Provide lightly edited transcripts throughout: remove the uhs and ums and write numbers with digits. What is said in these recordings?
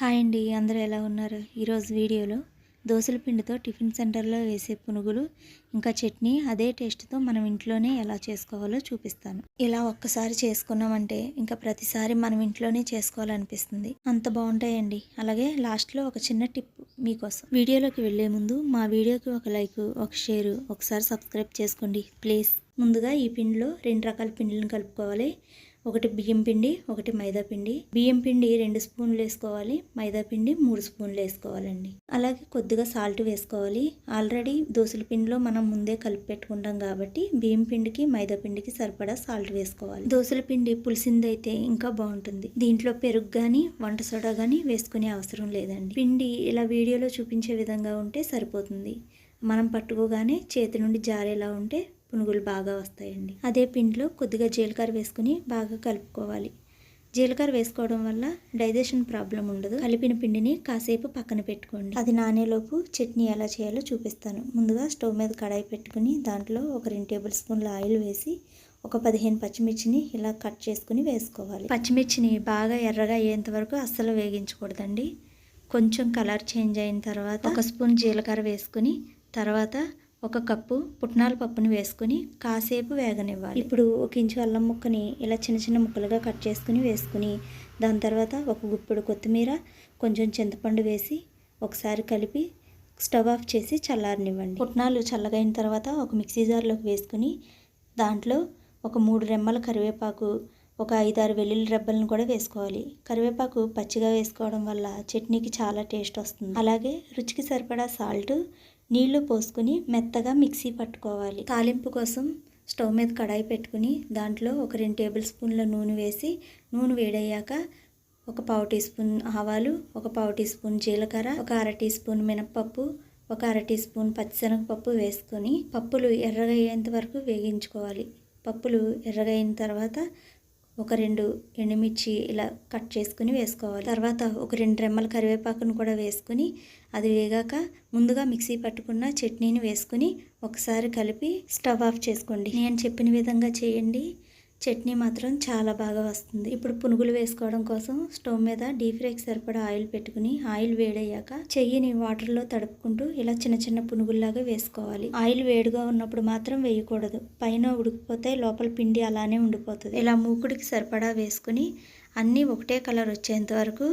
Hi అండి, అందరూ ఎలా ఉన్నారు? ఈరోజు వీడియోలో దోసల పిండితో టిఫిన్ సెంటర్లో వేసే పునుగులు ఇంకా చట్నీ అదే టేస్ట్తో మనం ఇంట్లోనే ఎలా చేసుకోవాలో చూపిస్తాను. ఇలా ఒక్కసారి చేసుకున్నామంటే ఇంకా ప్రతిసారి మనం ఇంట్లోనే చేసుకోవాలనిపిస్తుంది, అంత బాగుంటాయండి. అలాగే లాస్ట్లో ఒక చిన్న టిప్ మీకోసం. వీడియోలోకి వెళ్ళే ముందు మా వీడియోకి ఒక లైక్, ఒక షేర్, ఒకసారి సబ్స్క్రైబ్ చేసుకోండి ప్లీజ్. ముందుగా ఈ పిండిలో 2 రకాల పిండిలను కలుపుకోవాలి. ఒకటి బియ్యం పిండి, ఒకటి మైదా పిండి. బియ్యం పిండి 2 స్పూన్లు వేసుకోవాలి, మైదా పిండి 3 స్పూన్లు వేసుకోవాలండి. అలాగే కొద్దిగా సాల్ట్ వేసుకోవాలి. ఆల్రెడీ దోసల పిండిలో మనం ముందే కలిపి పెట్టుకుంటాం కాబట్టి బియ్యం పిండికి మైదా పిండికి సరిపడా సాల్ట్ వేసుకోవాలి. దోసల పిండి పులిసింది అయితే ఇంకా బాగుంటుంది. దీంట్లో పెరుగు కానీ వంట సోడా కానీ వేసుకునే అవసరం లేదండి. పిండి ఇలా వీడియోలో చూపించే విధంగా ఉంటే సరిపోతుంది. మనం పట్టుకోగానే చేతి నుండి జారేలా ఉంటే పునుగులు బాగా వస్తాయండి. అదే పిండిలో కొద్దిగా జీలకర్ర వేసుకుని బాగా కలుపుకోవాలి. జీలకర్ర వేసుకోవడం వల్ల డైజెషన్ ప్రాబ్లం ఉండదు. కలిపిన పిండిని కాసేపు పక్కన పెట్టుకోండి. అది నానేలోపు చట్నీ ఎలా చేయాలో చూపిస్తాను. ముందుగా స్టవ్ మీద కడాయి పెట్టుకుని దాంట్లో ఒక 2 టేబుల్ స్పూన్ల ఆయిల్ వేసి ఒక 15 పచ్చిమిర్చిని ఇలా కట్ చేసుకుని వేసుకోవాలి. పచ్చిమిర్చిని బాగా ఎర్రగా అయ్యేంత వరకు అస్సలు వేగించకూడదండి. కొంచెం కలర్ చేంజ్ అయిన తర్వాత 1 స్పూన్ జీలకర్ర వేసుకుని తర్వాత 1 కప్పు పుట్నాల పప్పుని వేసుకుని కాసేపు వేగనివ్వాలి. ఇప్పుడు 1 ఇంచు అల్లం ముక్కని ఇలా చిన్న చిన్న ముక్కలుగా కట్ చేసుకుని వేసుకుని దాని తర్వాత 1 గుప్పెడు కొత్తిమీర, కొంచెం చింతపండు వేసి ఒకసారి కలిపి స్టవ్ ఆఫ్ చేసి చల్లారనివ్వండి. పుట్నాలు చల్లగైన తర్వాత ఒక మిక్సీ జార్లోకి వేసుకుని దాంట్లో ఒక 3 రెమ్మల కరివేపాకు, ఒక 5-6 వెల్లుల్లి రెబ్బలను కూడా వేసుకోవాలి. కరివేపాకు పచ్చిగా వేసుకోవడం వల్ల చట్నీకి చాలా టేస్ట్ వస్తుంది. అలాగే రుచికి సరిపడా సాల్ట్, నీళ్లు పోసుకుని మెత్తగా మిక్సీ పట్టుకోవాలి. తాలింపు కోసం స్టవ్ మీద కడాయి పెట్టుకుని దాంట్లో ఒక 2 టేబుల్ స్పూన్ల నూనె వేసి నూనె వేడయ్యాక ఒక 1/4 టీ స్పూన్ ఆవాలు, ఒక 1/4 టీ స్పూన్ జీలకర్ర, ఒక 1/2 టీ స్పూన్ మినప్పప్పు, ఒక 1/2 టీ స్పూన్ పచ్చిశనగపప్పు వేసుకొని పప్పులు ఎర్రగా అయ్యేంత వరకు వేగించుకోవాలి. పప్పులు ఎర్రగా అయిన తర్వాత ఒక 2 ఎండుమిర్చి ఇలా కట్ చేసుకుని వేసుకోవాలి. తర్వాత ఒక 2 రెమ్మల కరివేపాకును కూడా వేసుకుని అది వేగాక ముందుగా మిక్సీ పట్టుకున్న చట్నీని వేసుకుని ఒకసారి కలిపి స్టవ్ ఆఫ్ చేసుకోండి. నేను చెప్పిన విధంగా చేయండి, చట్నీ మాత్రం చాలా బాగా వస్తుంది. ఇప్పుడు పునుగులు వేసుకోవడం కోసం స్టవ్ మీద డీప్ ఫ్రైకి సరిపడా ఆయిల్ పెట్టుకుని ఆయిల్ వేడయ్యాక చెయ్యిని వాటర్లో తడుపుకుంటూ ఇలా చిన్న చిన్న పునుగుల్లాగా వేసుకోవాలి. ఆయిల్ వేడిగా ఉన్నప్పుడు మాత్రం వేయకూడదు, పైన ఉడికిపోతే లోపల పిండి అలానే ఉండిపోతుంది. ఇలా మూకుడికి సరిపడా వేసుకుని అన్నీ ఒకటే కలర్ వచ్చేంత వరకు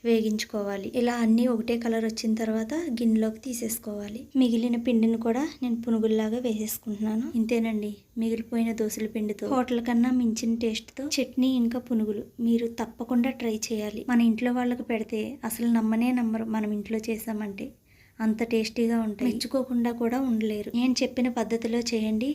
వేగించుకోవాలి. ఇలా అన్నీ ఒకటే కలర్ వచ్చిన తర్వాత గిన్నెలోకి తీసేసుకోవాలి. మిగిలిన పిండిని కూడా నేను పునుగుల్లాగా వేసేసుకుంటున్నాను. ఇంతేనండి, మిగిలిపోయిన దోసల పిండితో హోటల్ కన్నా మించిన టేస్ట్తో చట్నీ ఇంకా పునుగులు మీరు తప్పకుండా ట్రై చేయాలి. మన ఇంట్లో వాళ్ళకి పెడితే అసలు నమ్మరు మనం ఇంట్లో చేసామంటే. అంత టేస్టీగా ఉంటాయి, మెచ్చుకోకుండా కూడా ఉండలేరు. నేను చెప్పిన పద్ధతిలో చేయండి,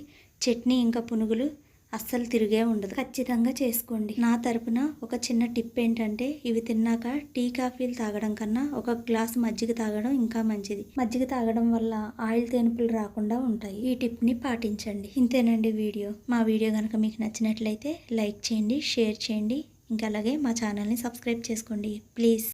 చట్నీ ఇంకా పునుగులు అస్సలు తిరిగే ఉండదు. ఖచ్చితంగా చేసుకోండి. నా తరపున ఒక చిన్న టిప్ ఏంటంటే ఇవి తిన్నాక టీ కాఫీలు తాగడం కన్నా ఒక గ్లాస్ మజ్జిగ తాగడం ఇంకా మంచిది. మజ్జిగ తాగడం వల్ల ఆయిల్ తేనుపులు రాకుండా ఉంటాయి. ఈ టిప్ని పాటించండి. ఇంతేనండి వీడియో. మా వీడియో కనుక మీకు నచ్చినట్లయితే లైక్ చేయండి, షేర్ చేయండి, ఇంకా అలాగే మా ఛానల్ని సబ్స్క్రైబ్ చేసుకోండి ప్లీజ్.